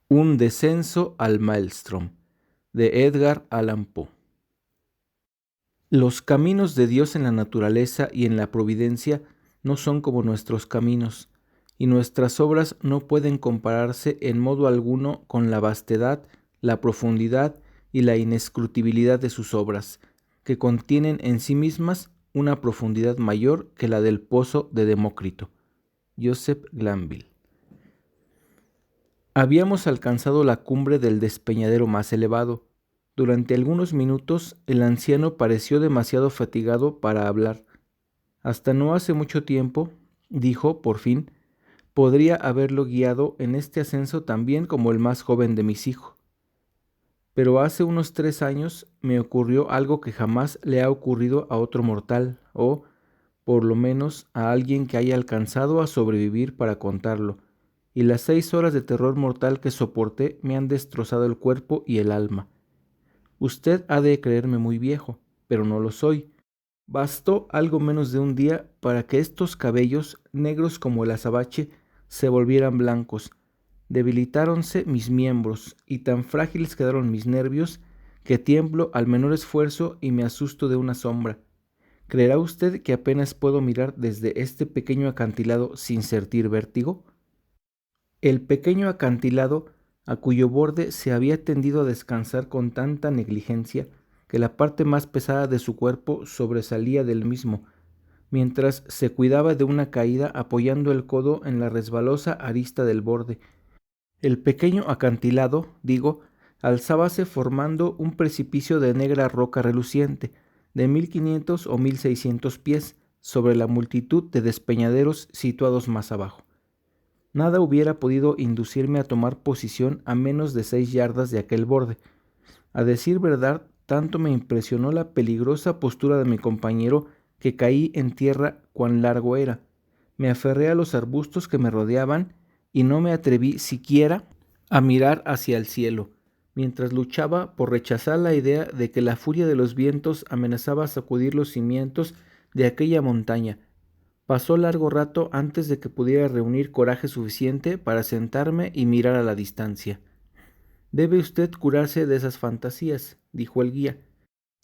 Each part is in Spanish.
Un descenso al Maelstrom, de Edgar Allan Poe. Los caminos de Dios en la naturaleza y en la providencia no son como nuestros caminos, y nuestras obras no pueden compararse en modo alguno con la vastedad, la profundidad y la inescrutabilidad de sus obras, que contienen en sí mismas una profundidad mayor que la del pozo de Demócrito. Joseph Glanville. Habíamos alcanzado la cumbre del despeñadero más elevado. Durante algunos minutos el anciano pareció demasiado fatigado para hablar. Hasta no hace mucho tiempo, dijo por fin, podría haberlo guiado en este ascenso tan bien como el más joven de mis hijos. Pero hace unos 3 años me ocurrió algo que jamás le ha ocurrido a otro mortal, o, por lo menos, a alguien que haya alcanzado a sobrevivir para contarlo, y las 6 horas de terror mortal que soporté me han destrozado el cuerpo y el alma. Usted ha de creerme muy viejo, pero no lo soy. Bastó algo menos de un día para que estos cabellos, negros como el azabache, se volvieran blancos. Debilitáronse mis miembros y tan frágiles quedaron mis nervios que tiemblo al menor esfuerzo y me asusto de una sombra. ¿Creerá usted que apenas puedo mirar desde este pequeño acantilado sin sentir vértigo? El pequeño acantilado, a cuyo borde se había tendido a descansar con tanta negligencia que la parte más pesada de su cuerpo sobresalía del mismo, mientras se cuidaba de una caída apoyando el codo en la resbalosa arista del borde. El pequeño acantilado, digo, alzábase formando un precipicio de negra roca reluciente, de 1500 o 1600 pies, sobre la multitud de despeñaderos situados más abajo. Nada hubiera podido inducirme a tomar posición a menos de 6 yardas de aquel borde. A decir verdad, tanto me impresionó la peligrosa postura de mi compañero que caí en tierra cuán largo era. Me aferré a los arbustos que me rodeaban y no me atreví siquiera a mirar hacia el cielo, mientras luchaba por rechazar la idea de que la furia de los vientos amenazaba sacudir los cimientos de aquella montaña. Pasó largo rato antes de que pudiera reunir coraje suficiente para sentarme y mirar a la distancia. Debe usted curarse de esas fantasías, dijo el guía,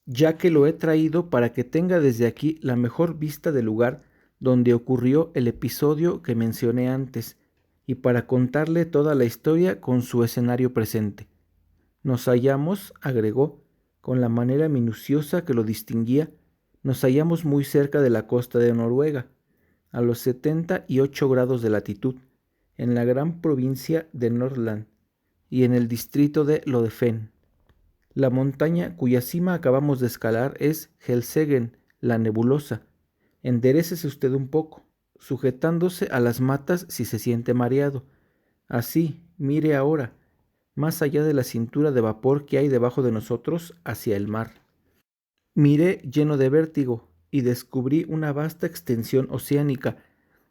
ya que lo he traído para que tenga desde aquí la mejor vista del lugar donde ocurrió el episodio que mencioné antes, y para contarle toda la historia con su escenario presente. Nos hallamos, agregó, con la manera minuciosa que lo distinguía, nos hallamos muy cerca de la costa de Noruega, a los 78 grados de latitud, en la gran provincia de Nordland y en el distrito de Loddefern. La montaña cuya cima acabamos de escalar es Helseggen, la nebulosa. Enderécese usted un poco, sujetándose a las matas si se siente mareado. Así, mire ahora, más allá de la cintura de vapor que hay debajo de nosotros, hacia el mar. Miré lleno de vértigo y descubrí una vasta extensión oceánica,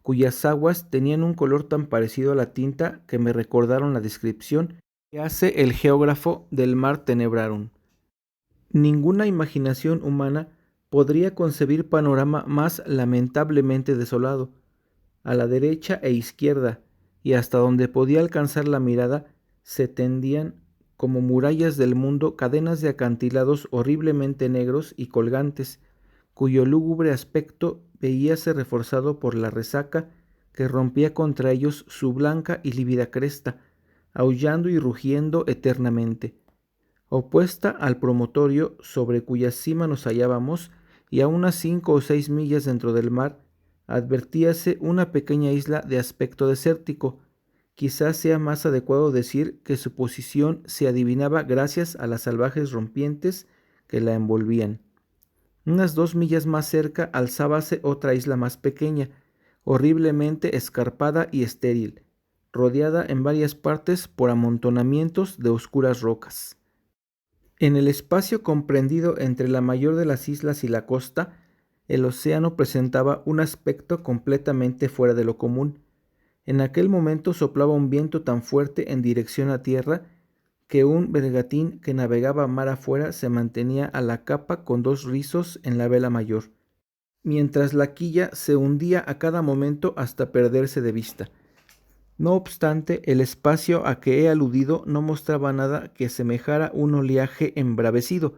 cuyas aguas tenían un color tan parecido a la tinta que me recordaron la descripción que hace el geógrafo del mar Tenebrarum. Ninguna imaginación humana podría concebir panorama más lamentablemente desolado. A la derecha e izquierda, y hasta donde podía alcanzar la mirada, se tendían como murallas del mundo cadenas de acantilados horriblemente negros y colgantes, cuyo lúgubre aspecto veíase reforzado por la resaca que rompía contra ellos su blanca y lívida cresta, aullando y rugiendo eternamente. Opuesta al promontorio sobre cuya cima nos hallábamos, y a unas 5 o 6 millas dentro del mar, advertíase una pequeña isla de aspecto desértico. Quizás sea más adecuado decir que su posición se adivinaba gracias a las salvajes rompientes que la envolvían. Unas 2 millas más cerca alzábase otra isla más pequeña, horriblemente escarpada y estéril, rodeada en varias partes por amontonamientos de oscuras rocas. En el espacio comprendido entre la mayor de las islas y la costa, el océano presentaba un aspecto completamente fuera de lo común. En aquel momento soplaba un viento tan fuerte en dirección a tierra que un bergantín que navegaba mar afuera se mantenía a la capa con 2 rizos en la vela mayor, mientras la quilla se hundía a cada momento hasta perderse de vista. No obstante, el espacio a que he aludido no mostraba nada que asemejara un oleaje embravecido,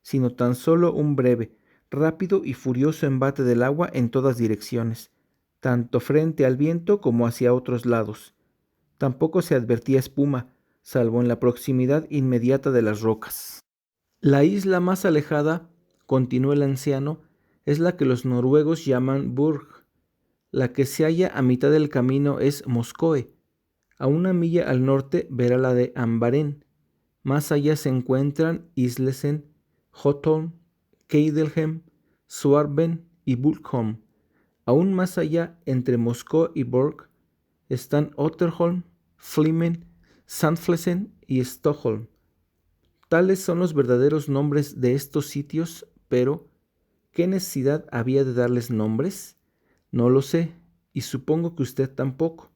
sino tan solo un breve, rápido y furioso embate del agua en todas direcciones, tanto frente al viento como hacia otros lados. Tampoco se advertía espuma, salvo en la proximidad inmediata de las rocas. La isla más alejada, continuó el anciano, es la que los noruegos llaman Burg. La que se halla a mitad del camino es Moscoe. A una milla al norte verá la de Ambaren. Más allá se encuentran Islesen, Hotholm, Keidelhem, Swarben y Bulkholm. Aún más allá, entre Moscú y Borg, están Otterholm, Flimen, Sandflesen y Stockholm. Tales son los verdaderos nombres de estos sitios, pero ¿qué necesidad había de darles nombres? No lo sé, y supongo que usted tampoco.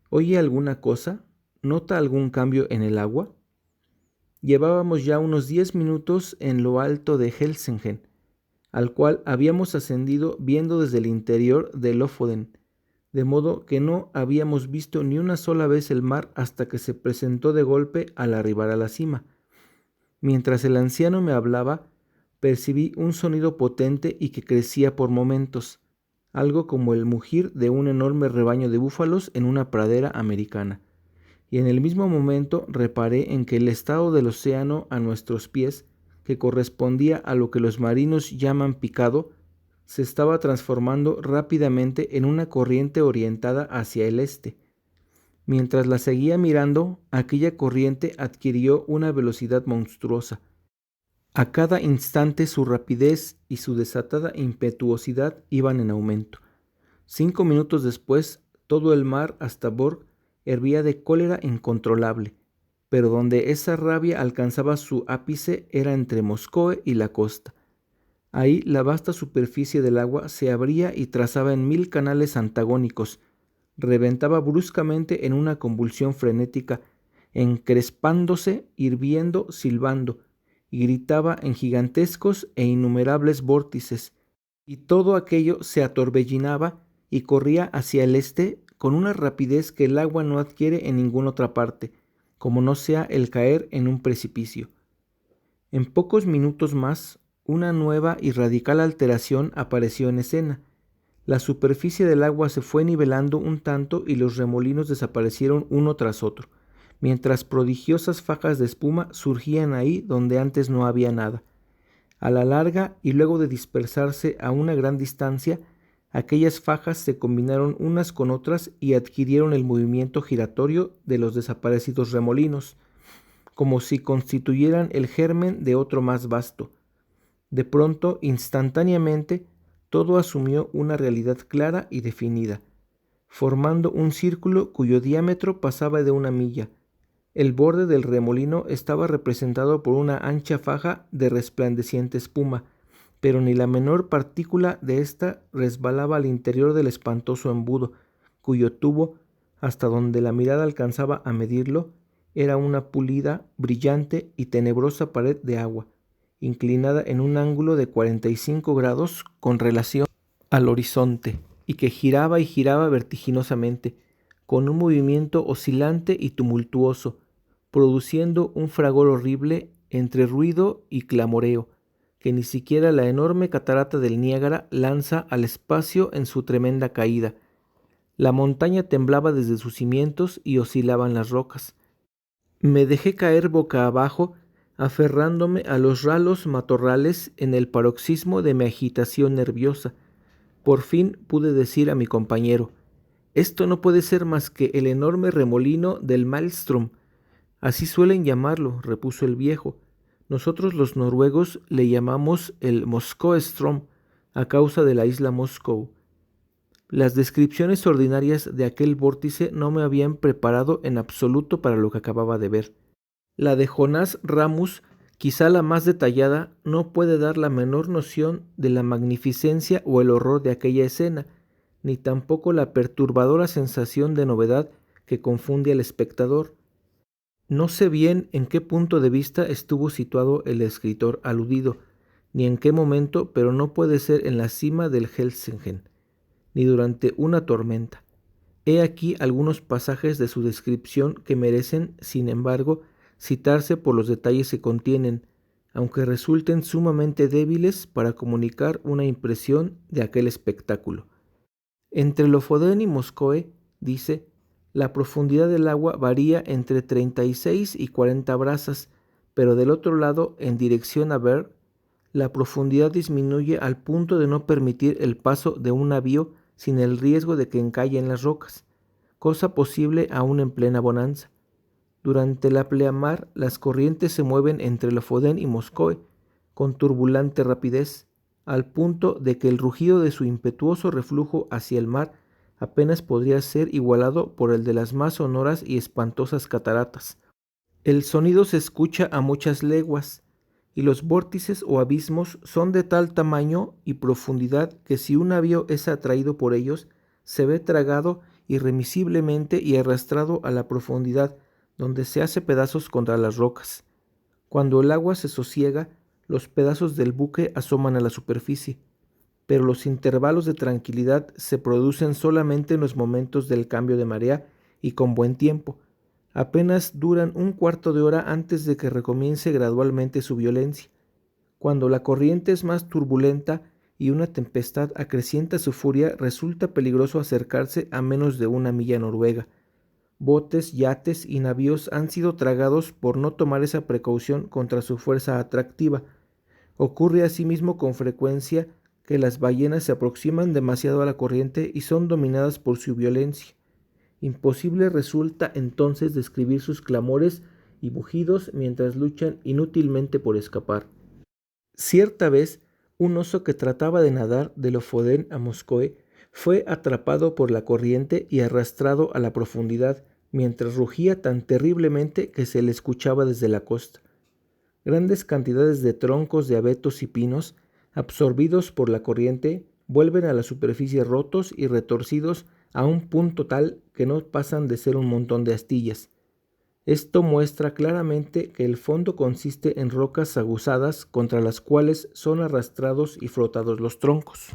¿Oye alguna cosa? ¿Nota algún cambio en el agua? Llevábamos ya unos 10 minutos en lo alto de Helsingen, al cual habíamos ascendido viendo desde el interior de Lofoden, de modo que no habíamos visto ni una sola vez el mar hasta que se presentó de golpe al arribar a la cima. Mientras el anciano me hablaba, percibí un sonido potente y que crecía por momentos, algo como el mugir de un enorme rebaño de búfalos en una pradera americana. Y en el mismo momento reparé en que el estado del océano a nuestros pies, que correspondía a lo que los marinos llaman picado, se estaba transformando rápidamente en una corriente orientada hacia el este. Mientras la seguía mirando, aquella corriente adquirió una velocidad monstruosa. A cada instante su rapidez y su desatada impetuosidad iban en aumento. 5 minutos después, todo el mar hasta Borg hervía de cólera incontrolable, pero donde esa rabia alcanzaba su ápice era entre Moscoe y la costa. Ahí la vasta superficie del agua se abría y trazaba en 1000 canales antagónicos, reventaba bruscamente en una convulsión frenética, encrespándose, hirviendo, silbando, y gritaba en gigantescos e innumerables vórtices, y todo aquello se atorbellinaba y corría hacia el este con una rapidez que el agua no adquiere en ninguna otra parte, como no sea el caer en un precipicio. En pocos minutos más, una nueva y radical alteración apareció en escena. La superficie del agua se fue nivelando un tanto y los remolinos desaparecieron uno tras otro, mientras prodigiosas fajas de espuma surgían ahí donde antes no había nada. A la larga, y luego de dispersarse a una gran distancia, aquellas fajas se combinaron unas con otras y adquirieron el movimiento giratorio de los desaparecidos remolinos, como si constituyeran el germen de otro más vasto. De pronto, instantáneamente, todo asumió una realidad clara y definida, formando un círculo cuyo diámetro pasaba de 1 milla. El borde del remolino estaba representado por una ancha faja de resplandeciente espuma, pero ni la menor partícula de ésta resbalaba al interior del espantoso embudo, cuyo tubo, hasta donde la mirada alcanzaba a medirlo, era una pulida, brillante y tenebrosa pared de agua, inclinada en un ángulo de 45 grados con relación al horizonte, y que giraba y giraba vertiginosamente, con un movimiento oscilante y tumultuoso, produciendo un fragor horrible entre ruido y clamoreo, que ni siquiera la enorme catarata del Niágara lanza al espacio en su tremenda caída. La montaña temblaba desde sus cimientos y oscilaban las rocas. Me dejé caer boca abajo, aferrándome a los ralos matorrales en el paroxismo de mi agitación nerviosa. Por fin pude decir a mi compañero: «Esto no puede ser más que el enorme remolino del Maelstrom». «Así suelen llamarlo», repuso el viejo. «Nosotros los noruegos le llamamos el Moskoestrom a causa de la isla Moscow». Las descripciones ordinarias de aquel vórtice no me habían preparado en absoluto para lo que acababa de ver. La de Jonás Ramus, quizá la más detallada, no puede dar la menor noción de la magnificencia o el horror de aquella escena, ni tampoco la perturbadora sensación de novedad que confunde al espectador. No sé bien en qué punto de vista estuvo situado el escritor aludido, ni en qué momento, pero no puede ser en la cima del Helsingen, ni durante una tormenta. He aquí algunos pasajes de su descripción que merecen, sin embargo, citarse por los detalles que contienen, aunque resulten sumamente débiles para comunicar una impresión de aquel espectáculo. Entre Lofoden y Moscoe, dice, la profundidad del agua varía entre 36 y 40 brazas, pero del otro lado, en dirección a Berg, la profundidad disminuye al punto de no permitir el paso de un navío sin el riesgo de que encalle en las rocas, cosa posible aún en plena bonanza. Durante la pleamar, las corrientes se mueven entre Lofoden y Moscoe con turbulente rapidez, al punto de que el rugido de su impetuoso reflujo hacia el mar apenas podría ser igualado por el de las más sonoras y espantosas cataratas. El sonido se escucha a muchas leguas, y los vórtices o abismos son de tal tamaño y profundidad que si un navío es atraído por ellos, se ve tragado irremisiblemente y arrastrado a la profundidad, donde se hace pedazos contra las rocas. Cuando el agua se sosiega, los pedazos del buque asoman a la superficie, pero los intervalos de tranquilidad se producen solamente en los momentos del cambio de marea y con buen tiempo. Apenas duran un cuarto de hora antes de que recomience gradualmente su violencia. Cuando la corriente es más turbulenta y una tempestad acrecienta su furia, resulta peligroso acercarse a menos de 1 milla noruega. Botes, yates y navíos han sido tragados por no tomar esa precaución contra su fuerza atractiva. Ocurre asimismo con frecuencia que las ballenas se aproximan demasiado a la corriente y son dominadas por su violencia. Imposible resulta entonces describir sus clamores y mugidos mientras luchan inútilmente por escapar. Cierta vez, un oso que trataba de nadar de Lofoden a Moscoe fue atrapado por la corriente y arrastrado a la profundidad, mientras rugía tan terriblemente que se le escuchaba desde la costa. Grandes cantidades de troncos de abetos y pinos, absorbidos por la corriente, vuelven a la superficie rotos y retorcidos a un punto tal que no pasan de ser un montón de astillas. Esto muestra claramente que el fondo consiste en rocas aguzadas contra las cuales son arrastrados y frotados los troncos.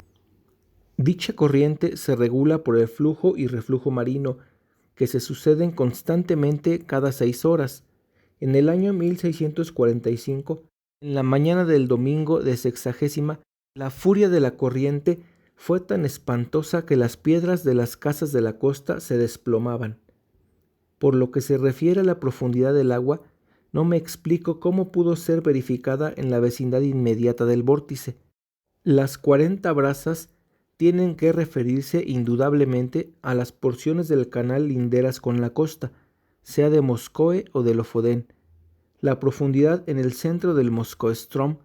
Dicha corriente se regula por el flujo y reflujo marino, que se suceden constantemente cada 6 horas. En el año 1645, en la mañana del domingo de sexagésima, la furia de la corriente fue tan espantosa que las piedras de las casas de la costa se desplomaban. Por lo que se refiere a la profundidad del agua, no me explico cómo pudo ser verificada en la vecindad inmediata del vórtice. Las 40 brazas tienen que referirse indudablemente a las porciones del canal linderas con la costa, sea de Moscoe o de Lofoden. La profundidad en el centro del Moskoe-Ström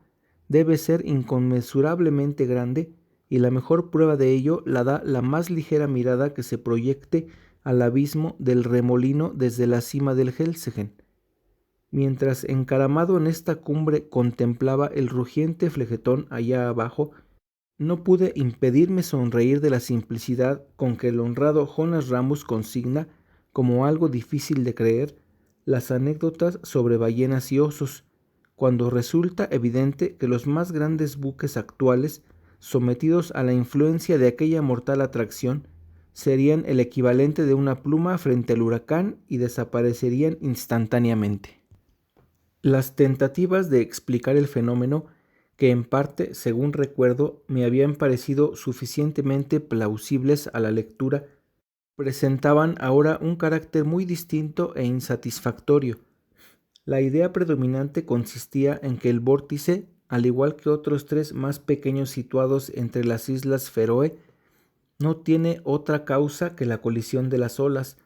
debe ser inconmensurablemente grande, y la mejor prueba de ello la da la más ligera mirada que se proyecte al abismo del remolino desde la cima del Helseggen. Mientras encaramado en esta cumbre contemplaba el rugiente flejetón allá abajo, no pude impedirme sonreír de la simplicidad con que el honrado Jonas Ramus consigna, como algo difícil de creer, las anécdotas sobre ballenas y osos, cuando resulta evidente que los más grandes buques actuales, sometidos a la influencia de aquella mortal atracción, serían el equivalente de una pluma frente al huracán y desaparecerían instantáneamente. Las tentativas de explicar el fenómeno, que en parte, según recuerdo, me habían parecido suficientemente plausibles a la lectura, presentaban ahora un carácter muy distinto e insatisfactorio. La idea predominante consistía en que el vórtice, al igual que otros 3 más pequeños situados entre las islas Feroe, no tiene otra causa que la colisión de las olas,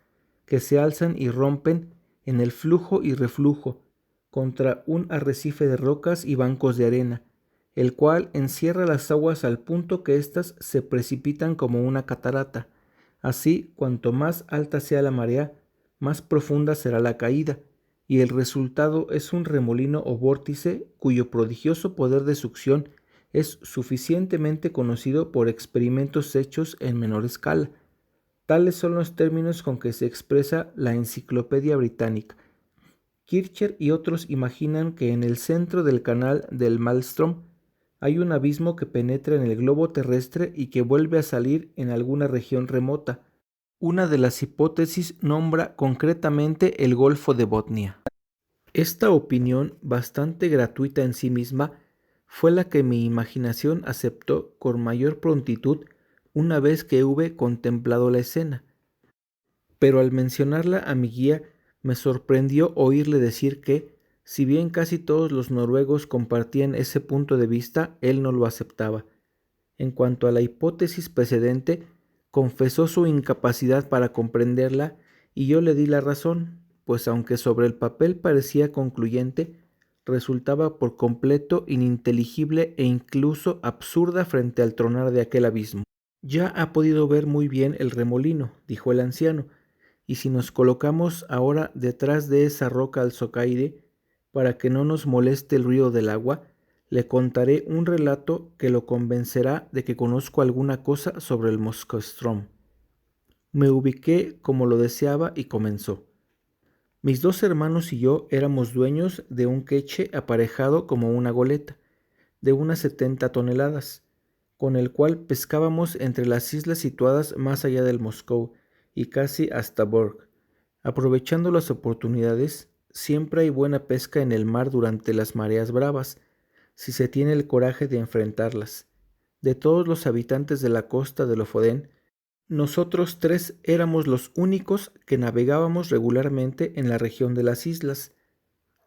que se alzan y rompen en el flujo y reflujo contra un arrecife de rocas y bancos de arena, el cual encierra las aguas al punto que éstas se precipitan como una catarata. Así, cuanto más alta sea la marea, más profunda será la caída, y el resultado es un remolino o vórtice cuyo prodigioso poder de succión es suficientemente conocido por experimentos hechos en menor escala. Tales son los términos con que se expresa la Enciclopedia Británica. Kircher y otros imaginan que en el centro del canal del Maelstrom hay un abismo que penetra en el globo terrestre y que vuelve a salir en alguna región remota. Una de las hipótesis nombra concretamente el Golfo de Botnia. Esta opinión, bastante gratuita en sí misma, fue la que mi imaginación aceptó con mayor prontitud una vez que hube contemplado la escena. Pero al mencionarla a mi guía, me sorprendió oírle decir que, si bien casi todos los noruegos compartían ese punto de vista, él no lo aceptaba. En cuanto a la hipótesis precedente, confesó su incapacidad para comprenderla y yo le di la razón, pues aunque sobre el papel parecía concluyente, resultaba por completo ininteligible e incluso absurda frente al tronar de aquel abismo. Ya ha podido ver muy bien el remolino, dijo el anciano, y si nos colocamos ahora detrás de esa roca al socaire, para que no nos moleste el ruido del agua, le contaré un relato que lo convencerá de que conozco alguna cosa sobre el Moskoström. Me ubiqué como lo deseaba y comenzó. Mis 2 hermanos y yo éramos dueños de un queche aparejado como una goleta, de unas 70 toneladas, con el cual pescábamos entre las islas situadas más allá del Moscou y casi hasta Borg. Aprovechando las oportunidades, siempre hay buena pesca en el mar durante las mareas bravas, si se tiene el coraje de enfrentarlas. De todos los habitantes de la costa de Lofoden, nosotros 3 éramos los únicos que navegábamos regularmente en la región de las islas.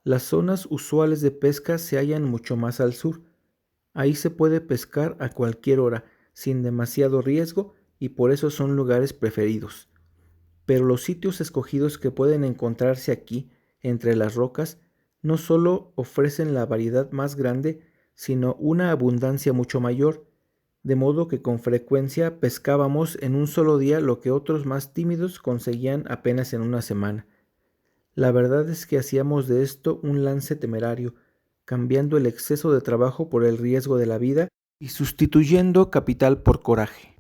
Las zonas usuales de pesca se hallan mucho más al sur. Ahí se puede pescar a cualquier hora, sin demasiado riesgo, y por eso son lugares preferidos. Pero los sitios escogidos que pueden encontrarse aquí, entre las rocas, no solo ofrecen la variedad más grande, sino una abundancia mucho mayor, de modo que con frecuencia pescábamos en un solo día lo que otros más tímidos conseguían apenas en una semana. La verdad es que hacíamos de esto un lance temerario, cambiando el exceso de trabajo por el riesgo de la vida y sustituyendo capital por coraje.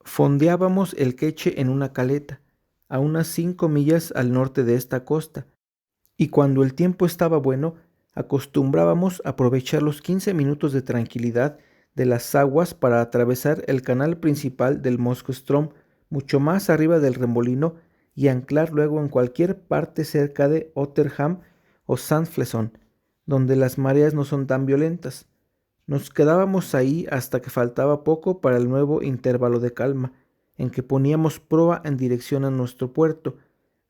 Fondeábamos el queche en una caleta, a unas 5 millas al norte de esta costa, y cuando el tiempo estaba bueno, acostumbrábamos aprovechar los 15 minutos de tranquilidad de las aguas para atravesar el canal principal del Moskoström mucho más arriba del remolino y anclar luego en cualquier parte cerca de Otterham o Sandflesson, donde las mareas no son tan violentas. Nos quedábamos ahí hasta que faltaba poco para el nuevo intervalo de calma, en que poníamos proa en dirección a nuestro puerto.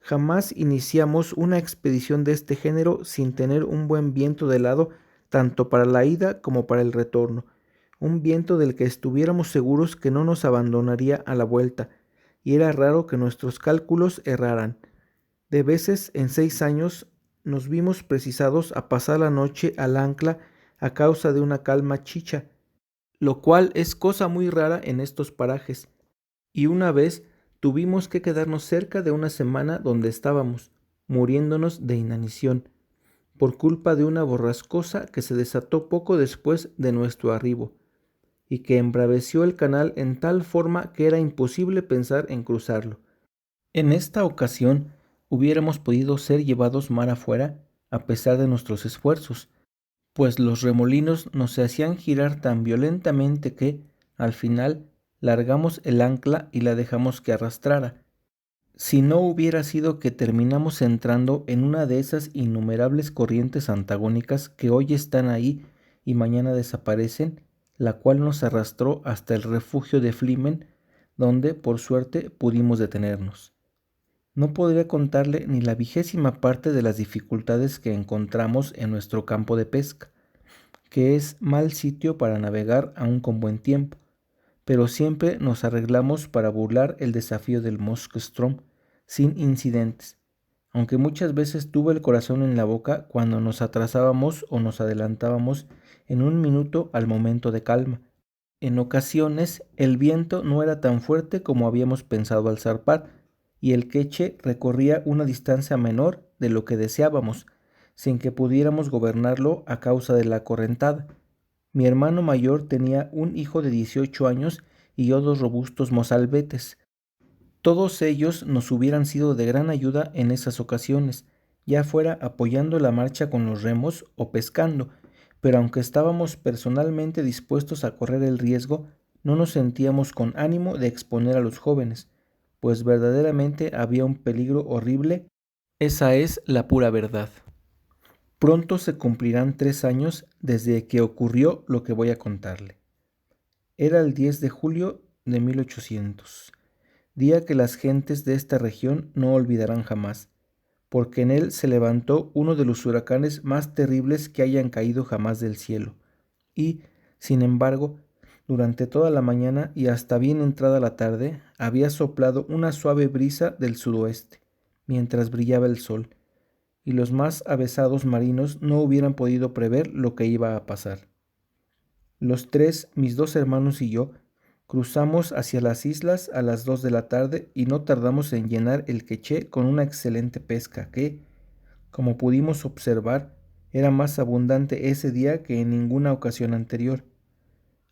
Jamás iniciamos una expedición de este género sin tener un buen viento de lado tanto para la ida como para el retorno, un viento del que estuviéramos seguros que no nos abandonaría a la vuelta, y era raro que nuestros cálculos erraran. De veces en 6 años nos vimos precisados a pasar la noche al ancla a causa de una calma chicha, lo cual es cosa muy rara en estos parajes, y una vez tuvimos que quedarnos cerca de una semana donde estábamos, muriéndonos de inanición, por culpa de una borrascosa que se desató poco después de nuestro arribo, y que embraveció el canal en tal forma que era imposible pensar en cruzarlo. En esta ocasión hubiéramos podido ser llevados mar afuera a pesar de nuestros esfuerzos, pues los remolinos nos hacían girar tan violentamente que, al final, largamos el ancla y la dejamos que arrastrara. Si no hubiera sido que terminamos entrando en una de esas innumerables corrientes antagónicas que hoy están ahí y mañana desaparecen, la cual nos arrastró hasta el refugio de Flimen, donde, por suerte, pudimos detenernos. No podría contarle ni la 20ª parte de las dificultades que encontramos en nuestro campo de pesca, que es mal sitio para navegar aún con buen tiempo, pero siempre nos arreglamos para burlar el desafío del Moskoström sin incidentes, aunque muchas veces tuve el corazón en la boca cuando nos atrasábamos o nos adelantábamos en un minuto al momento de calma. En ocasiones el viento no era tan fuerte como habíamos pensado al zarpar, y el queche recorría una distancia menor de lo que deseábamos, sin que pudiéramos gobernarlo a causa de la correntada. Mi hermano mayor tenía un hijo de 18 años y yo 2 robustos mozalbetes. Todos ellos nos hubieran sido de gran ayuda en esas ocasiones, ya fuera apoyando la marcha con los remos o pescando, pero aunque estábamos personalmente dispuestos a correr el riesgo, no nos sentíamos con ánimo de exponer a los jóvenes, pues verdaderamente había un peligro horrible. Esa es la pura verdad. Pronto se cumplirán 3 años desde que ocurrió lo que voy a contarle. Era el 10 de julio de 1800, día que las gentes de esta región no olvidarán jamás, porque en él se levantó uno de los huracanes más terribles que hayan caído jamás del cielo, y, sin embargo, durante toda la mañana y hasta bien entrada la tarde, había soplado una suave brisa del sudoeste, mientras brillaba el sol, y los más avesados marinos no hubieran podido prever lo que iba a pasar. Los tres, mis 2 hermanos y yo, cruzamos hacia las islas a las 2 de la tarde y no tardamos en llenar el queché con una excelente pesca que, como pudimos observar, era más abundante ese día que en ninguna ocasión anterior.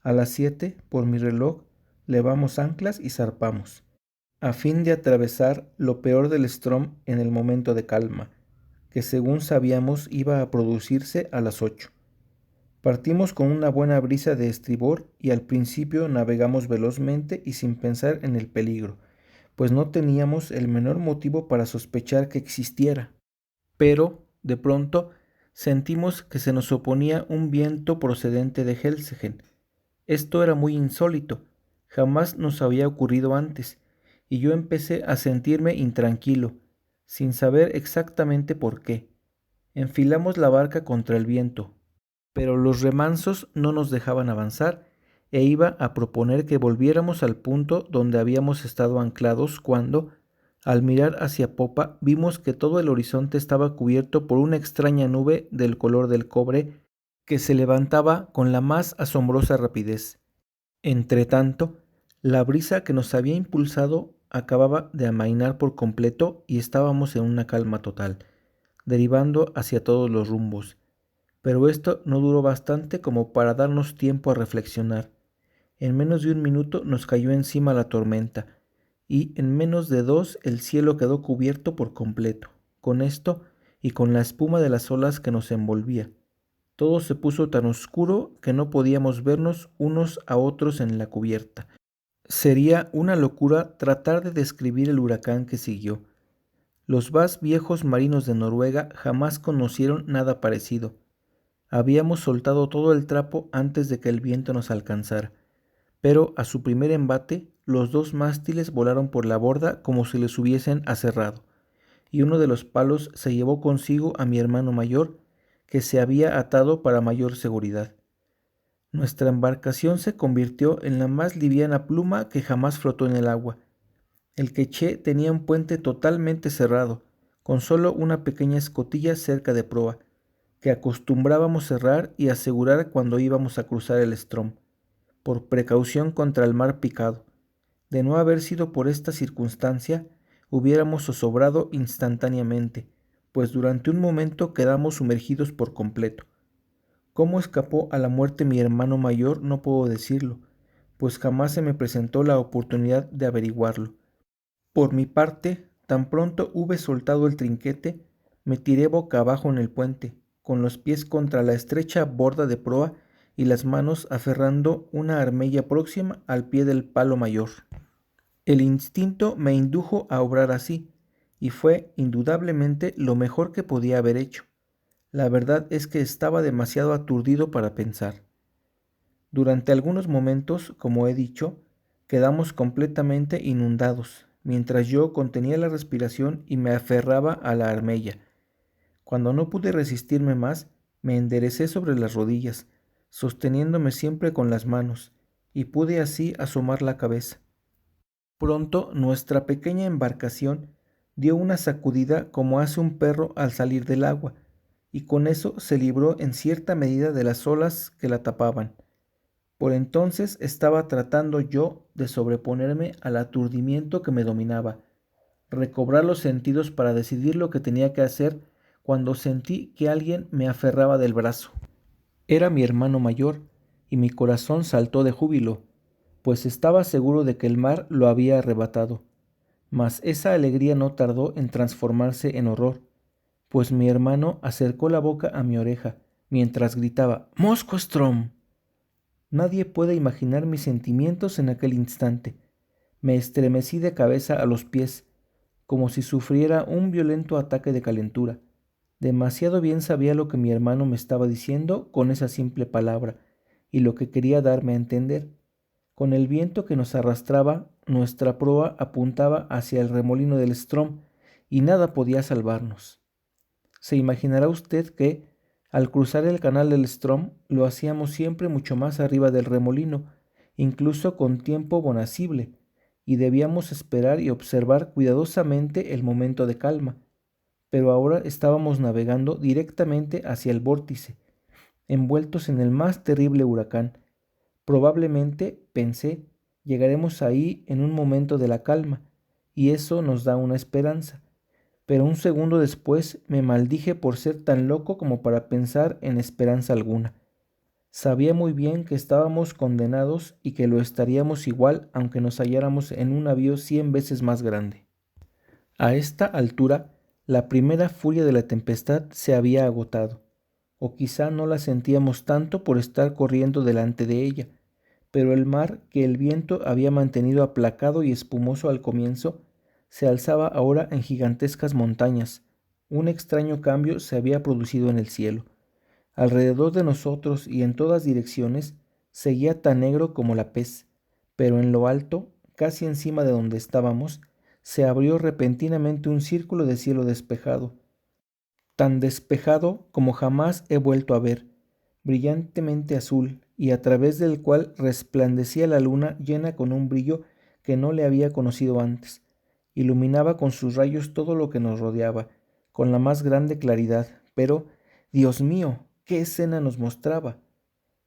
A las 7, por mi reloj, levamos anclas y zarpamos, a fin de atravesar lo peor del Strom en el momento de calma, que según sabíamos iba a producirse a las 8. Partimos con una buena brisa de estribor y al principio navegamos velozmente y sin pensar en el peligro, pues no teníamos el menor motivo para sospechar que existiera. Pero, de pronto, sentimos que se nos oponía un viento procedente de Helseggen. Esto era muy insólito, jamás nos había ocurrido antes, y yo empecé a sentirme intranquilo, sin saber exactamente por qué. Enfilamos la barca contra el viento, pero los remansos no nos dejaban avanzar, e iba a proponer que volviéramos al punto donde habíamos estado anclados cuando, al mirar hacia popa, vimos que todo el horizonte estaba cubierto por una extraña nube del color del cobre que se levantaba con la más asombrosa rapidez. Entretanto, la brisa que nos había impulsado acababa de amainar por completo y estábamos en una calma total, derivando hacia todos los rumbos. Pero esto no duró bastante como para darnos tiempo a reflexionar. En menos de un minuto nos cayó encima la tormenta, y en menos de 2 el cielo quedó cubierto por completo. Con esto, y con la espuma de las olas que nos envolvía, todo se puso tan oscuro que no podíamos vernos unos a otros en la cubierta. Sería una locura tratar de describir el huracán que siguió. Los más viejos marinos de Noruega jamás conocieron nada parecido. Habíamos soltado todo el trapo antes de que el viento nos alcanzara, pero a su primer embate los 2 mástiles volaron por la borda como si les hubiesen aserrado, y uno de los palos se llevó consigo a mi hermano mayor, que se había atado para mayor seguridad. Nuestra embarcación se convirtió en la más liviana pluma que jamás flotó en el agua. El queché tenía un puente totalmente cerrado, con solo una pequeña escotilla cerca de proa, que acostumbrábamos cerrar y asegurar cuando íbamos a cruzar el Strom, por precaución contra el mar picado. De no haber sido por esta circunstancia, hubiéramos zozobrado instantáneamente, pues durante un momento quedamos sumergidos por completo. ¿Cómo escapó a la muerte mi hermano mayor? No puedo decirlo, pues jamás se me presentó la oportunidad de averiguarlo. Por mi parte, tan pronto hube soltado el trinquete, me tiré boca abajo en el puente, con los pies contra la estrecha borda de proa y las manos aferrando una armella próxima al pie del palo mayor. El instinto me indujo a obrar así, y fue indudablemente lo mejor que podía haber hecho. La verdad es que estaba demasiado aturdido para pensar. Durante algunos momentos, como he dicho, quedamos completamente inundados, mientras yo contenía la respiración y me aferraba a la armella. Cuando no pude resistirme más, me enderecé sobre las rodillas, sosteniéndome siempre con las manos, y pude así asomar la cabeza. Pronto nuestra pequeña embarcación dio una sacudida como hace un perro al salir del agua, y con eso se libró en cierta medida de las olas que la tapaban. Por entonces estaba tratando yo de sobreponerme al aturdimiento que me dominaba, recobrar los sentidos para decidir lo que tenía que hacer cuando sentí que alguien me aferraba del brazo. Era mi hermano mayor, y mi corazón saltó de júbilo, pues estaba seguro de que el mar lo había arrebatado. Mas esa alegría no tardó en transformarse en horror, pues mi hermano acercó la boca a mi oreja, mientras gritaba «¡Mosko Strom!». Nadie puede imaginar mis sentimientos en aquel instante, Me estremecí de cabeza a los pies, como si sufriera un violento ataque de calentura. Demasiado bien sabía lo que mi hermano me estaba diciendo con esa simple palabra y lo que quería darme a entender. Con el viento que nos arrastraba, nuestra proa apuntaba hacia el remolino del Strom y nada podía salvarnos. Se imaginará usted que, al cruzar el canal del Strom, lo hacíamos siempre mucho más arriba del remolino, incluso con tiempo bonacible, y debíamos esperar y observar cuidadosamente el momento de calma. Pero ahora estábamos navegando directamente hacia el vórtice, envueltos en el más terrible huracán. Probablemente, pensé, llegaremos ahí en un momento de la calma, y eso nos da una esperanza. Pero un segundo después me maldije por ser tan loco como para pensar en esperanza alguna. Sabía muy bien que estábamos condenados y que lo estaríamos igual aunque nos halláramos en un navío 100 veces más grande. A esta altura, la primera furia de la tempestad se había agotado, o quizá no la sentíamos tanto por estar corriendo delante de ella, pero el mar, que el viento había mantenido aplacado y espumoso al comienzo, se alzaba ahora en gigantescas montañas. Un extraño cambio se había producido en el cielo. Alrededor de nosotros y en todas direcciones seguía tan negro como la pez, pero en lo alto, casi encima de donde estábamos, se abrió repentinamente un círculo de cielo despejado, tan despejado como jamás he vuelto a ver, brillantemente azul, y a través del cual resplandecía la luna llena con un brillo que no le había conocido antes. Iluminaba con sus rayos todo lo que nos rodeaba, con la más grande claridad, pero, Dios mío, ¿qué escena nos mostraba?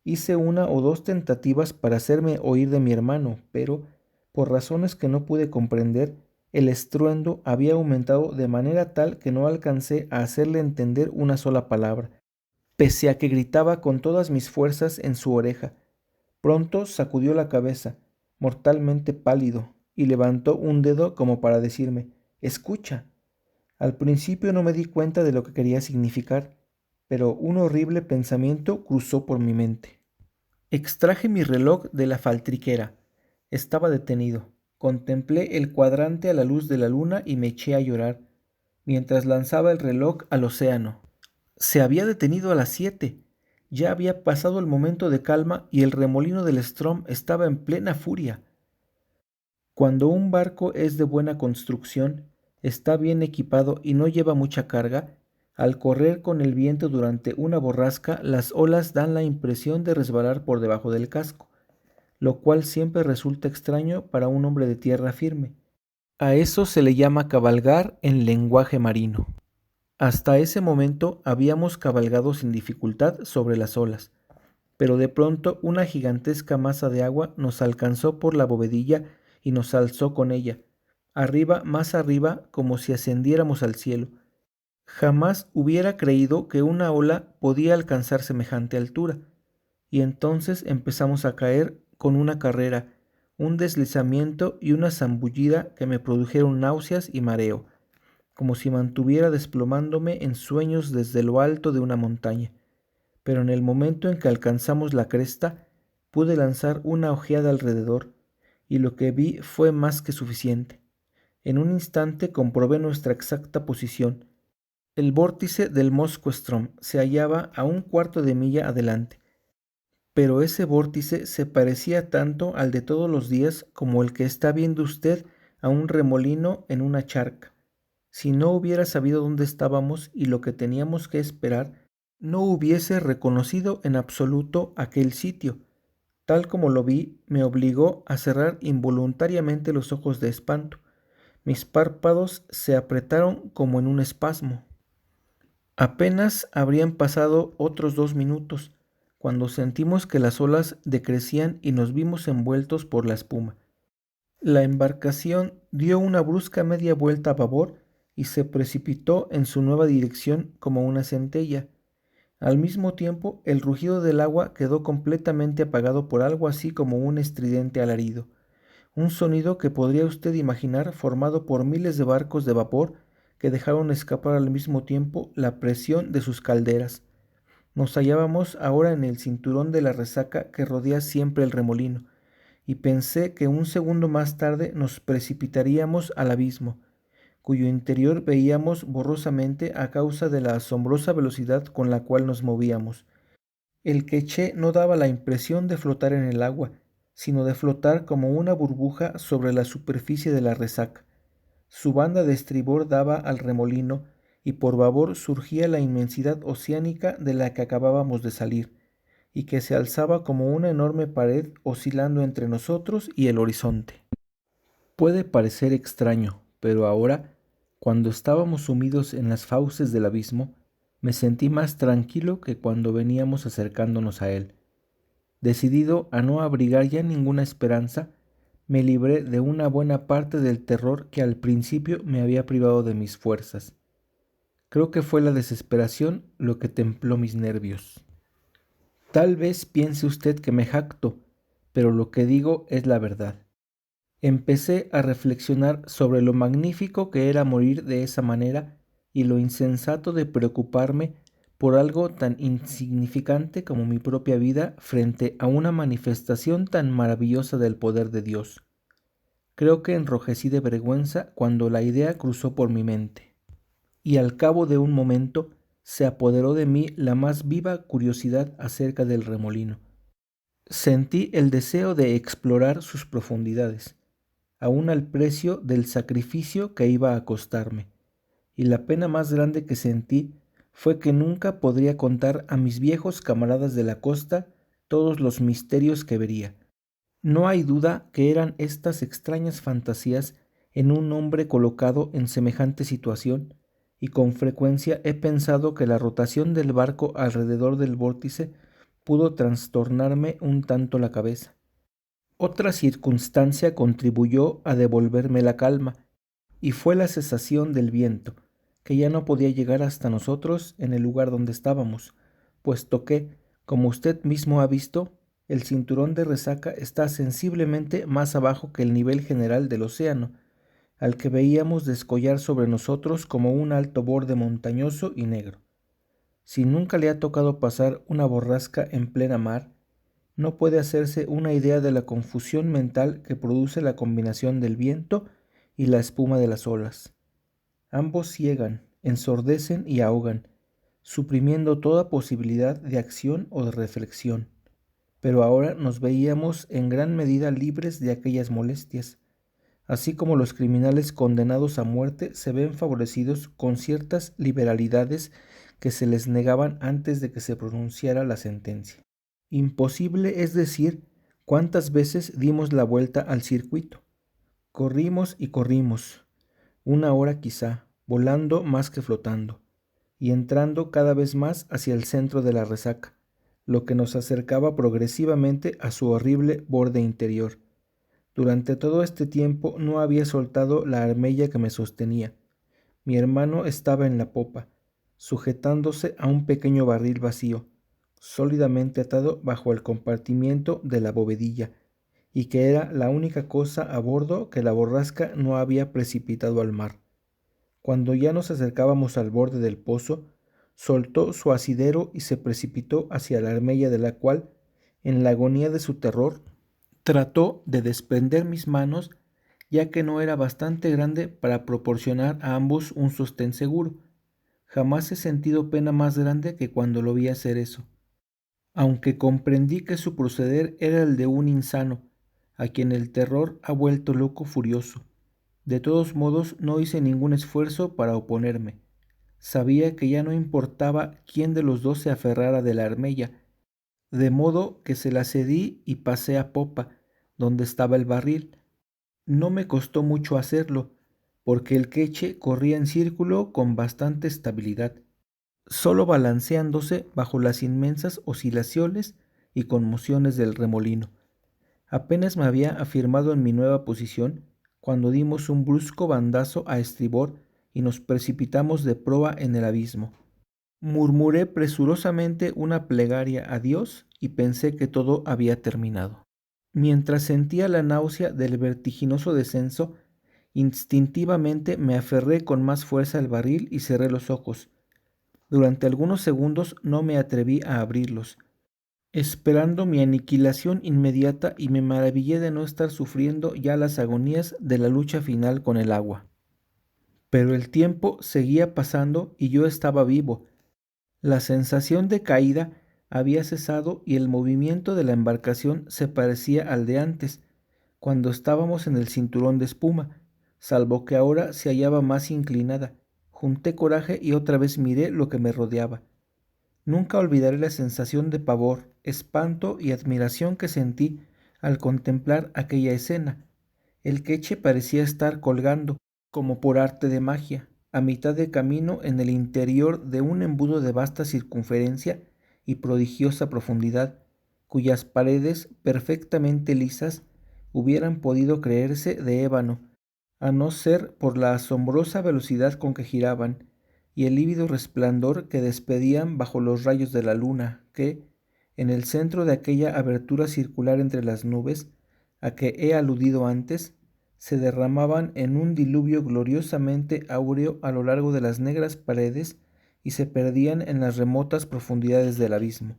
Hice una o dos tentativas para hacerme oír de mi hermano, pero, por razones que no pude comprender, el estruendo había aumentado de manera tal que no alcancé a hacerle entender una sola palabra, pese a que gritaba con todas mis fuerzas en su oreja. Pronto sacudió la cabeza, mortalmente pálido, y levantó un dedo como para decirme, «Escucha». Al principio no me di cuenta de lo que quería significar, pero un horrible pensamiento cruzó por mi mente. Extraje mi reloj de la faltriquera. Estaba detenido. Contemplé el cuadrante a la luz de la luna y me eché a llorar, mientras lanzaba el reloj al océano. Se había detenido a las 7. Ya había pasado el momento de calma y el remolino del Strom estaba en plena furia. Cuando un barco es de buena construcción, está bien equipado y no lleva mucha carga, al correr con el viento durante una borrasca, las olas dan la impresión de resbalar por debajo del casco, lo cual siempre resulta extraño para un hombre de tierra firme. A eso se le llama cabalgar en lenguaje marino. Hasta ese momento habíamos cabalgado sin dificultad sobre las olas, pero de pronto una gigantesca masa de agua nos alcanzó por la bovedilla y nos alzó con ella, arriba, más arriba, como si ascendiéramos al cielo. Jamás hubiera creído que una ola podía alcanzar semejante altura, y entonces empezamos a caer con una carrera, un deslizamiento y una zambullida que me produjeron náuseas y mareo, como si mantuviera desplomándome en sueños desde lo alto de una montaña. Pero en el momento en que alcanzamos la cresta, pude lanzar una ojeada alrededor, y lo que vi fue más que suficiente. En un instante comprobé nuestra exacta posición. El vórtice del Moskoe-Ström se hallaba a un cuarto de milla adelante, pero ese vórtice se parecía tanto al de todos los días como el que está viendo usted a un remolino en una charca. Si no hubiera sabido dónde estábamos y lo que teníamos que esperar, no hubiese reconocido en absoluto aquel sitio. Tal como lo vi, me obligó a cerrar involuntariamente los ojos de espanto. Mis párpados se apretaron como en un espasmo. Apenas habrían pasado otros 2 minutos, cuando sentimos que las olas decrecían y nos vimos envueltos por la espuma. La embarcación dio una brusca media vuelta a babor y se precipitó en su nueva dirección como una centella. Al mismo tiempo, el rugido del agua quedó completamente apagado por algo así como un estridente alarido, un sonido que podría usted imaginar formado por miles de barcos de vapor que dejaron escapar al mismo tiempo la presión de sus calderas. Nos hallábamos ahora en el cinturón de la resaca que rodea siempre el remolino, y pensé que un segundo más tarde nos precipitaríamos al abismo, cuyo interior veíamos borrosamente a causa de la asombrosa velocidad con la cual nos movíamos. El queché no daba la impresión de flotar en el agua, sino de flotar como una burbuja sobre la superficie de la resaca. Su banda de estribor daba al remolino y por babor surgía la inmensidad oceánica de la que acabábamos de salir, y que se alzaba como una enorme pared oscilando entre nosotros y el horizonte. Puede parecer extraño, pero ahora, cuando estábamos sumidos en las fauces del abismo, me sentí más tranquilo que cuando veníamos acercándonos a él. Decidido a no abrigar ya ninguna esperanza, me libré de una buena parte del terror que al principio me había privado de mis fuerzas. Creo que fue la desesperación lo que templó mis nervios. Tal vez piense usted que me jacto, pero lo que digo es la verdad. Empecé a reflexionar sobre lo magnífico que era morir de esa manera y lo insensato de preocuparme por algo tan insignificante como mi propia vida frente a una manifestación tan maravillosa del poder de Dios. Creo que enrojecí de vergüenza cuando la idea cruzó por mi mente, y al cabo de un momento se apoderó de mí la más viva curiosidad acerca del remolino. Sentí el deseo de explorar sus profundidades, aun al precio del sacrificio que iba a costarme, y la pena más grande que sentí fue que nunca podría contar a mis viejos camaradas de la costa todos los misterios que vería. No hay duda que eran estas extrañas fantasías en un hombre colocado en semejante situación, y con frecuencia he pensado que la rotación del barco alrededor del vórtice pudo trastornarme un tanto la cabeza. Otra circunstancia contribuyó a devolverme la calma, y fue la cesación del viento, que ya no podía llegar hasta nosotros en el lugar donde estábamos, puesto que, como usted mismo ha visto, el cinturón de resaca está sensiblemente más abajo que el nivel general del océano, al que veíamos descollar sobre nosotros como un alto borde montañoso y negro. Si nunca le ha tocado pasar una borrasca en plena mar, no puede hacerse una idea de la confusión mental que produce la combinación del viento y la espuma de las olas. Ambos ciegan, ensordecen y ahogan, suprimiendo toda posibilidad de acción o de reflexión. Pero ahora nos veíamos en gran medida libres de aquellas molestias, así como los criminales condenados a muerte se ven favorecidos con ciertas liberalidades que se les negaban antes de que se pronunciara la sentencia. Imposible es decir cuántas veces dimos la vuelta al circuito. Corrimos y corrimos, una hora quizá, volando más que flotando, y entrando cada vez más hacia el centro de la resaca, lo que nos acercaba progresivamente a su horrible borde interior. Durante todo este tiempo no había soltado la armella que me sostenía. Mi hermano estaba en la popa, sujetándose a un pequeño barril vacío, sólidamente atado bajo el compartimiento de la bovedilla, y que era la única cosa a bordo que la borrasca no había precipitado al mar. Cuando ya nos acercábamos al borde del pozo, soltó su asidero y se precipitó hacia la armella de la cual, en la agonía de su terror, trató de desprender mis manos, ya que no era bastante grande para proporcionar a ambos un sostén seguro. Jamás he sentido pena más grande que cuando lo vi hacer eso, aunque comprendí que su proceder era el de un insano, a quien el terror ha vuelto loco furioso. De todos modos, no hice ningún esfuerzo para oponerme. Sabía que ya no importaba quién de los dos se aferrara de la armella, de modo que se la cedí y pasé a popa, donde estaba el barril. No me costó mucho hacerlo, porque el queche corría en círculo con bastante estabilidad, solo balanceándose bajo las inmensas oscilaciones y conmociones del remolino. Apenas me había afirmado en mi nueva posición cuando dimos un brusco bandazo a estribor y nos precipitamos de proa en el abismo. Murmuré presurosamente una plegaria a Dios y pensé que todo había terminado. Mientras sentía la náusea del vertiginoso descenso, instintivamente me aferré con más fuerza al barril y cerré los ojos. Durante algunos segundos no me atreví a abrirlos. esperando mi aniquilación inmediata, y me maravillé de no estar sufriendo ya las agonías de la lucha final con el agua. Pero el tiempo seguía pasando y yo estaba vivo. La sensación de caída había cesado y el movimiento de la embarcación se parecía al de antes, cuando estábamos en el cinturón de espuma, salvo que ahora se hallaba más inclinada. Junté coraje y otra vez miré lo que me rodeaba. Nunca olvidaré la sensación de pavor, espanto y admiración que sentí al contemplar aquella escena. El queche parecía estar colgando, como por arte de magia, a mitad de camino en el interior de un embudo de vasta circunferencia y prodigiosa profundidad, cuyas paredes, perfectamente lisas, hubieran podido creerse de ébano, a no ser por la asombrosa velocidad con que giraban y el lívido resplandor que despedían bajo los rayos de la luna, que, en el centro de aquella abertura circular entre las nubes, a que he aludido antes, se derramaban en un diluvio gloriosamente áureo a lo largo de las negras paredes y se perdían en las remotas profundidades del abismo.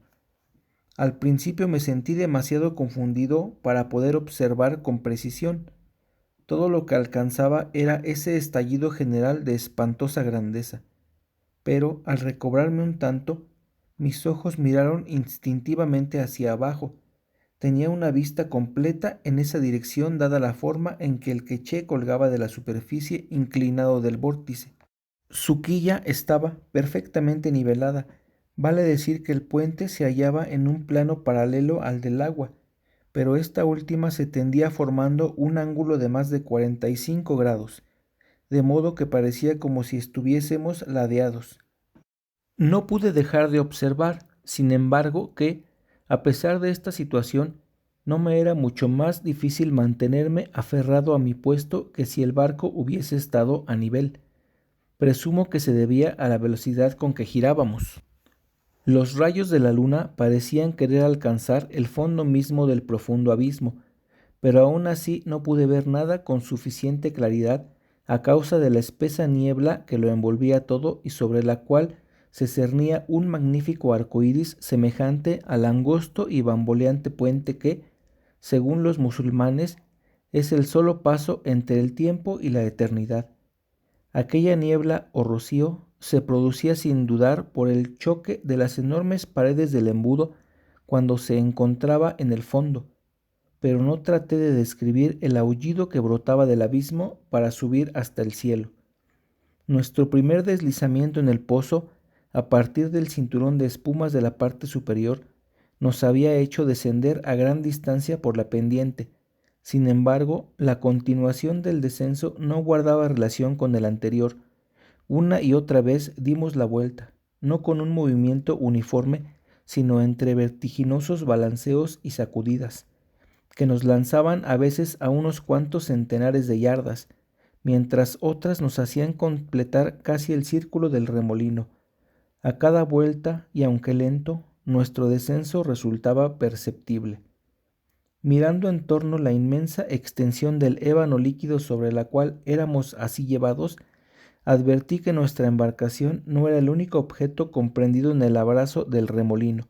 Al principio me sentí demasiado confundido para poder observar con precisión. Todo lo que alcanzaba era ese estallido general de espantosa grandeza. Pero al recobrarme un tanto, mis ojos miraron instintivamente hacia abajo. Tenía una vista completa en esa dirección, dada la forma en que el queché colgaba de la superficie inclinado del vórtice. Su quilla estaba perfectamente nivelada. Vale decir que el puente se hallaba en un plano paralelo al del agua, pero esta última se tendía formando un ángulo de más de 45 grados, de modo que parecía como si estuviésemos ladeados. No pude dejar de observar, sin embargo, que, a pesar de esta situación, no me era mucho más difícil mantenerme aferrado a mi puesto que si el barco hubiese estado a nivel. Presumo que se debía a la velocidad con que girábamos. Los rayos de la luna parecían querer alcanzar el fondo mismo del profundo abismo, pero aún así no pude ver nada con suficiente claridad a causa de la espesa niebla que lo envolvía todo y sobre la cual se cernía un magnífico arco iris semejante al angosto y bamboleante puente que, según los musulmanes, es el solo paso entre el tiempo y la eternidad. Aquella niebla o rocío se producía sin dudar por el choque de las enormes paredes del embudo cuando se encontraba en el fondo, pero no traté de describir el aullido que brotaba del abismo para subir hasta el cielo. Nuestro primer deslizamiento en el pozo, a partir del cinturón de espumas de la parte superior, nos había hecho descender a gran distancia por la pendiente. Sin embargo, la continuación del descenso no guardaba relación con el anterior. Una y otra vez dimos la vuelta, no con un movimiento uniforme, sino entre vertiginosos balanceos y sacudidas, que nos lanzaban a veces a unos cuantos centenares de yardas, mientras otras nos hacían completar casi el círculo del remolino. A cada vuelta, y aunque lento, nuestro descenso resultaba perceptible. Mirando en torno la inmensa extensión del ébano líquido sobre la cual éramos así llevados, advertí que nuestra embarcación no era el único objeto comprendido en el abrazo del remolino.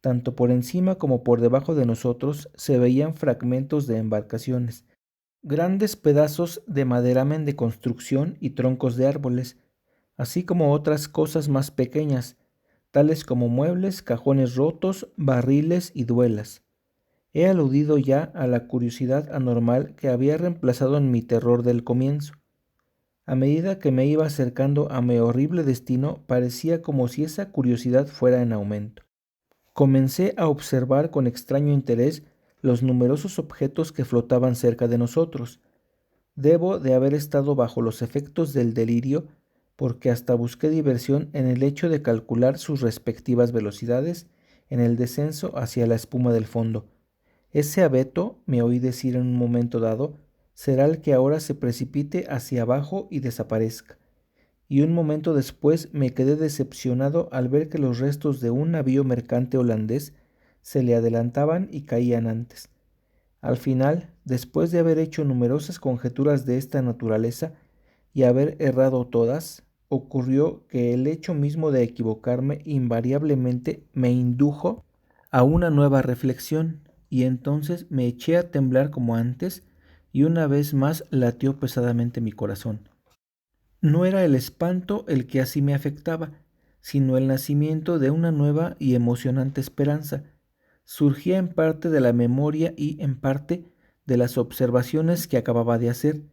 Tanto por encima como por debajo de nosotros se veían fragmentos de embarcaciones, grandes pedazos de maderamen de construcción y troncos de árboles, así como otras cosas más pequeñas, tales como muebles, cajones rotos, barriles y duelas. He aludido ya a la curiosidad anormal que había reemplazado en mi terror del comienzo. A medida que me iba acercando a mi horrible destino, parecía como si esa curiosidad fuera en aumento. Comencé a observar con extraño interés los numerosos objetos que flotaban cerca de nosotros. Debo de haber estado bajo los efectos del delirio, porque hasta busqué diversión en el hecho de calcular sus respectivas velocidades en el descenso hacia la espuma del fondo. Ese abeto, me oí decir en un momento dado, será el que ahora se precipite hacia abajo y desaparezca. Y un momento después me quedé decepcionado al ver que los restos de un navío mercante holandés se le adelantaban y caían antes. Al final, después de haber hecho numerosas conjeturas de esta naturaleza y haber errado todas, ocurrió que el hecho mismo de equivocarme invariablemente me indujo a una nueva reflexión, y entonces me eché a temblar como antes, y una vez más latió pesadamente mi corazón. No era el espanto el que así me afectaba, sino el nacimiento de una nueva y emocionante esperanza. Surgía en parte de la memoria y en parte de las observaciones que acababa de hacer.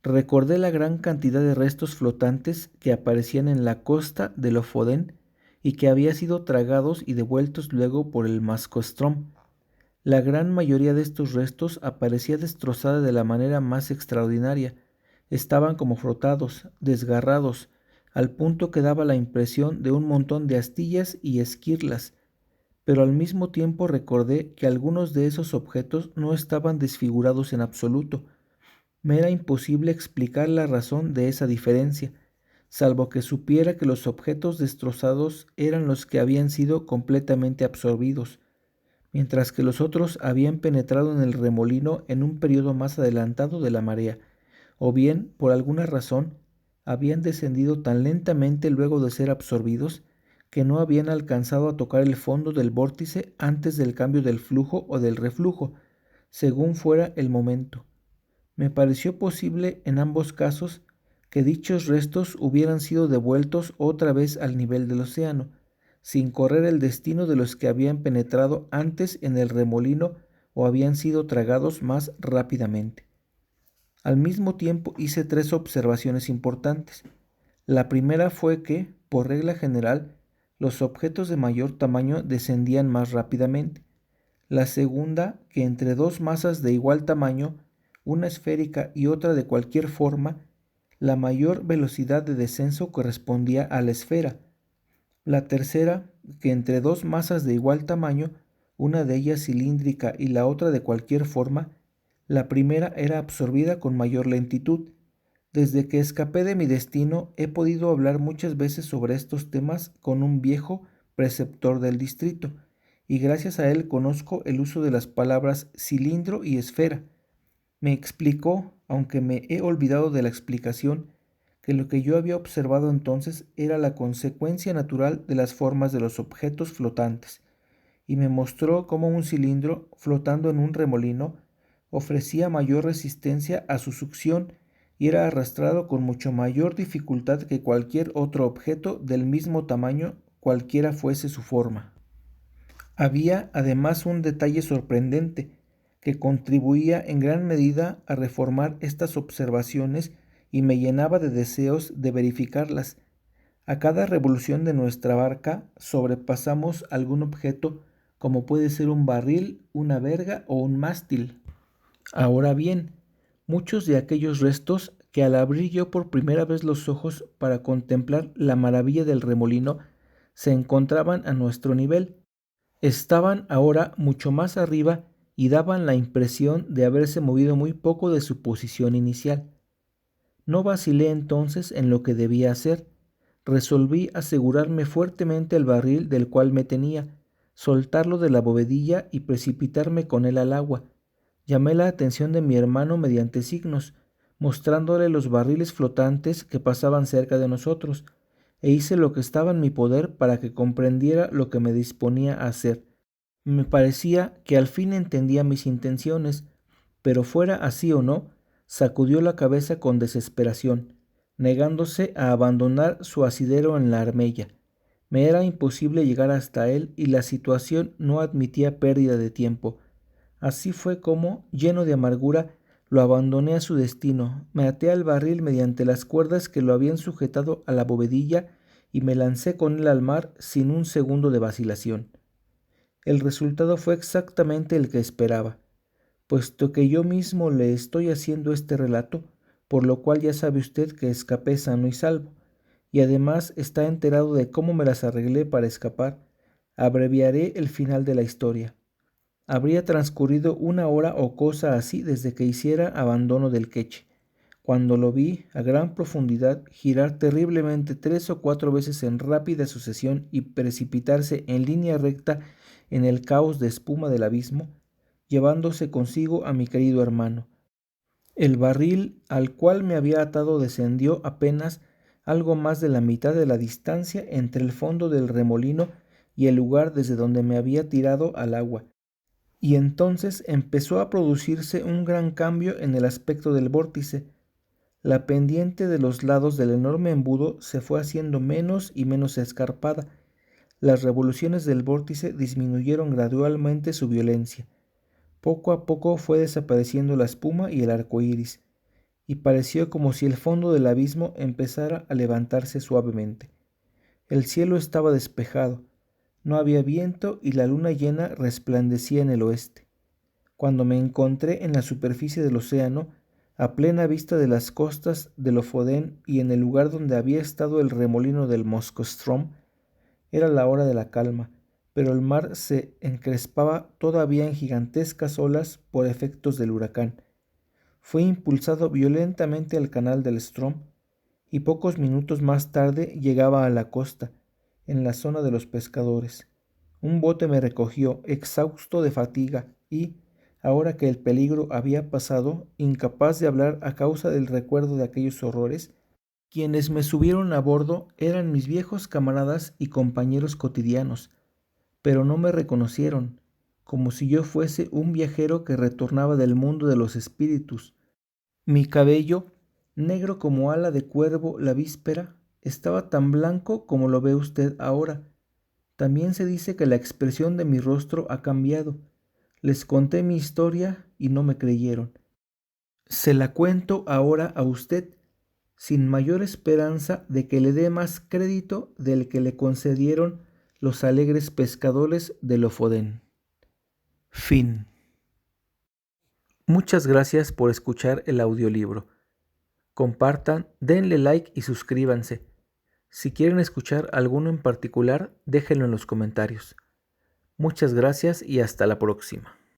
Recordé la gran cantidad de restos flotantes que aparecían en la costa de Lofoden y que habían sido tragados y devueltos luego por el Maskostrom. La gran mayoría de estos restos aparecía destrozada de la manera más extraordinaria. Estaban como frotados, desgarrados, al punto que daba la impresión de un montón de astillas y esquirlas, pero al mismo tiempo recordé que algunos de esos objetos no estaban desfigurados en absoluto. Me era imposible explicar la razón de esa diferencia, salvo que supiera que los objetos destrozados eran los que habían sido completamente absorbidos, mientras que los otros habían penetrado en el remolino en un periodo más adelantado de la marea, o bien, por alguna razón, habían descendido tan lentamente luego de ser absorbidos que no habían alcanzado a tocar el fondo del vórtice antes del cambio del flujo o del reflujo, según fuera el momento. Me pareció posible en ambos casos que dichos restos hubieran sido devueltos otra vez al nivel del océano, sin correr el destino de los que habían penetrado antes en el remolino o habían sido tragados más rápidamente. Al mismo tiempo hice 3 observaciones importantes. La primera fue que, por regla general, los objetos de mayor tamaño descendían más rápidamente. La segunda, que entre dos masas de igual tamaño, una esférica y otra de cualquier forma, la mayor velocidad de descenso correspondía a la esfera. La tercera, que entre dos masas de igual tamaño, una de ellas cilíndrica y la otra de cualquier forma, la primera era absorbida con mayor lentitud. Desde que escapé de mi destino, he podido hablar muchas veces sobre estos temas con un viejo preceptor del distrito, y gracias a él conozco el uso de las palabras cilindro y esfera. Me explicó, aunque me he olvidado de la explicación, que lo que yo había observado entonces era la consecuencia natural de las formas de los objetos flotantes, y me mostró cómo un cilindro flotando en un remolino ofrecía mayor resistencia a su succión y era arrastrado con mucho mayor dificultad que cualquier otro objeto del mismo tamaño, cualquiera fuese su forma. Había además un detalle sorprendente que contribuía en gran medida a reformar estas observaciones y me llenaba de deseos de verificarlas. A cada revolución de nuestra barca sobrepasamos algún objeto, como puede ser un barril, una verga o un mástil. Ahora bien, muchos de aquellos restos que al abrir yo por primera vez los ojos para contemplar la maravilla del remolino se encontraban a nuestro nivel, estaban ahora mucho más arriba y daban la impresión de haberse movido muy poco de su posición inicial. No vacilé entonces en lo que debía hacer. Resolví asegurarme fuertemente el barril del cual me tenía, soltarlo de la bovedilla y precipitarme con él al agua. Llamé la atención de mi hermano mediante signos, mostrándole los barriles flotantes que pasaban cerca de nosotros, e hice lo que estaba en mi poder para que comprendiera lo que me disponía a hacer. Me parecía que al fin entendía mis intenciones, pero fuera así o no, sacudió la cabeza con desesperación, negándose a abandonar su asidero en la armella. Me era imposible llegar hasta él y la situación no admitía pérdida de tiempo. Así fue como, lleno de amargura, lo abandoné a su destino, me até al barril mediante las cuerdas que lo habían sujetado a la bovedilla y me lancé con él al mar sin un segundo de vacilación. El resultado fue exactamente el que esperaba, puesto que yo mismo le estoy haciendo este relato, por lo cual ya sabe usted que escapé sano y salvo, y además está enterado de cómo me las arreglé para escapar. Abreviaré el final de la historia. Habría transcurrido 1 hora o cosa así desde que hiciera abandono del queche, cuando lo vi a gran profundidad girar terriblemente 3 o 4 veces en rápida sucesión y precipitarse en línea recta en el caos de espuma del abismo, llevándose consigo a mi querido hermano. El barril al cual me había atado descendió apenas algo más de la mitad de la distancia entre el fondo del remolino y el lugar desde donde me había tirado al agua. Y entonces empezó a producirse un gran cambio en el aspecto del vórtice. La pendiente de los lados del enorme embudo se fue haciendo menos y menos escarpada. Las revoluciones del vórtice disminuyeron gradualmente su violencia. Poco a poco fue desapareciendo la espuma y el arco iris, y pareció como si el fondo del abismo empezara a levantarse suavemente. El cielo estaba despejado, no había viento y la luna llena resplandecía en el oeste. Cuando me encontré en la superficie del océano, a plena vista de las costas de Lofoden y en el lugar donde había estado el remolino del Moskoström, era la hora de la calma, pero el mar se encrespaba todavía en gigantescas olas por efectos del huracán. Fue impulsado violentamente al canal del Ström y pocos minutos más tarde llegaba a la costa, en la zona de los pescadores. Un bote me recogió, exhausto de fatiga, y, ahora que el peligro había pasado, incapaz de hablar a causa del recuerdo de aquellos horrores, quienes me subieron a bordo eran mis viejos camaradas y compañeros cotidianos, pero no me reconocieron, como si yo fuese un viajero que retornaba del mundo de los espíritus. Mi cabello, negro como ala de cuervo la víspera, estaba tan blanco como lo ve usted ahora. También se dice que la expresión de mi rostro ha cambiado. Les conté mi historia y no me creyeron. Se la cuento ahora a usted, sin mayor esperanza de que le dé más crédito del que le concedieron los alegres pescadores de Lofoden. Fin. Muchas gracias por escuchar el audiolibro. Compartan, denle like y suscríbanse. Si quieren escuchar alguno en particular, déjenlo en los comentarios. Muchas gracias y hasta la próxima.